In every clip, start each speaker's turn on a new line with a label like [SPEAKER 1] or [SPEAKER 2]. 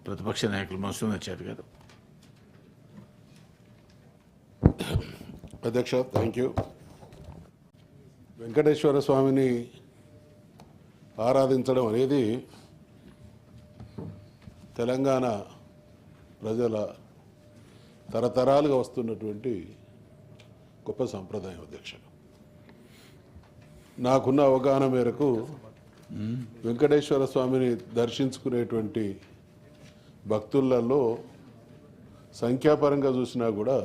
[SPEAKER 1] ప్రతిపక్ష నాయకులు మసూద్ నచ్చారు గారు.
[SPEAKER 2] అధ్యక్ష, థ్యాంక్ యూ. వెంకటేశ్వర స్వామిని ఆరాధించడం అనేది తెలంగాణ ప్రజల తరతరాలుగా వస్తున్నటువంటి గొప్ప సంప్రదాయం. అధ్యక్ష, నాకున్న అవగాహన మేరకు వెంకటేశ్వర స్వామిని దర్శించుకునేటువంటి భక్తులలో సంఖ్యాపరంగా చూసినా కూడా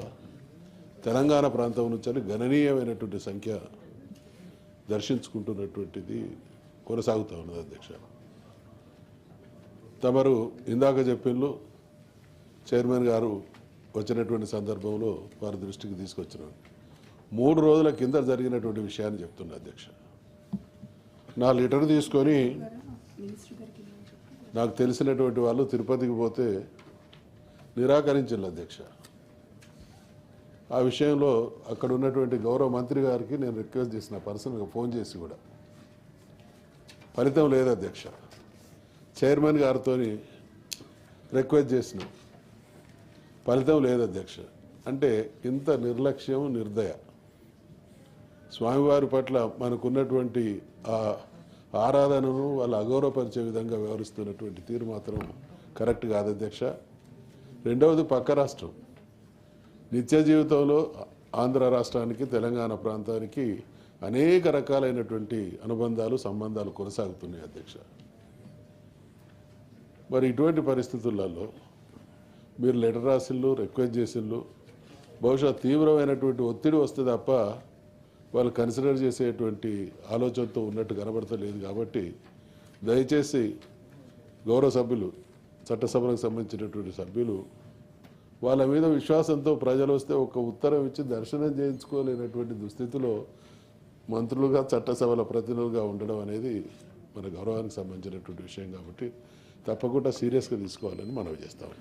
[SPEAKER 2] తెలంగాణ ప్రాంతం నుంచి గణనీయమైనటువంటి సంఖ్య దర్శించుకుంటున్నటువంటిది కొనసాగుతూ ఉన్నది. అధ్యక్ష, తమరు ఇందాక చెప్పిండ్రు, చైర్మన్ గారు వచ్చినటువంటి సందర్భంలో వారి దృష్టికి తీసుకొచ్చినాను. 3 రోజుల కింద జరిగినటువంటి విషయాన్ని చెప్తున్నా. అధ్యక్ష, నా లెటర్ తీసుకొని నాకు తెలిసినటువంటి వాళ్ళు తిరుపతికి పోతే నిరాకరించారు. అధ్యక్ష, ఆ విషయంలో అక్కడ ఉన్నటువంటి గౌరవ మంత్రి గారికి నేను రిక్వెస్ట్ చేసిన, పర్సనల్గా ఫోన్ చేసి కూడా ఫలితం లేదు. అధ్యక్ష, చైర్మన్ గారితో రిక్వెస్ట్ చేసిన, ఫలితం లేదు. అధ్యక్ష, అంటే ఇంత నిర్లక్ష్యం, నిర్దయ, స్వామివారి పట్ల మనకున్నటువంటి ఆ ఆరాధనను వాళ్ళు అగౌరవపరిచే విధంగా వ్యవహరిస్తున్నటువంటి తీరు మాత్రం కరెక్ట్ కాదు. అధ్యక్ష, రెండవది పక్క రాష్ట్రం, నిత్య జీవితంలో ఆంధ్ర రాష్ట్రానికి, తెలంగాణ ప్రాంతానికి అనేక రకాలైనటువంటి అనుబంధాలు, సంబంధాలు కొనసాగుతున్నాయి. అధ్యక్ష, మరి ఇటువంటి పరిస్థితులలో మీరు లెటర్ రాసిళ్ళు, రిక్వెస్ట్ చేసిళ్ళు, బహుశా తీవ్రమైనటువంటి ఒత్తిడి వస్తే తప్ప వాళ్ళు కన్సిడర్ చేసేటువంటి ఆలోచనతో ఉన్నట్టు కనబడతలేదు. కాబట్టి దయచేసి గౌరవ సభ్యులు, చట్టసభలకు సంబంధించినటువంటి సభ్యులు, వాళ్ళ మీద విశ్వాసంతో ప్రజలు వస్తే ఒక ఉత్తరం ఇచ్చి దర్శనం చేయించుకోలేనటువంటి దుస్థితిలో మంత్రులుగా, చట్టసభల ప్రతినిధులుగా ఉండడం అనేది మన గౌరవానికి సంబంధించినటువంటి విషయం. కాబట్టి తప్పకుండా సీరియస్గా తీసుకోవాలని మనవి చేస్తాం.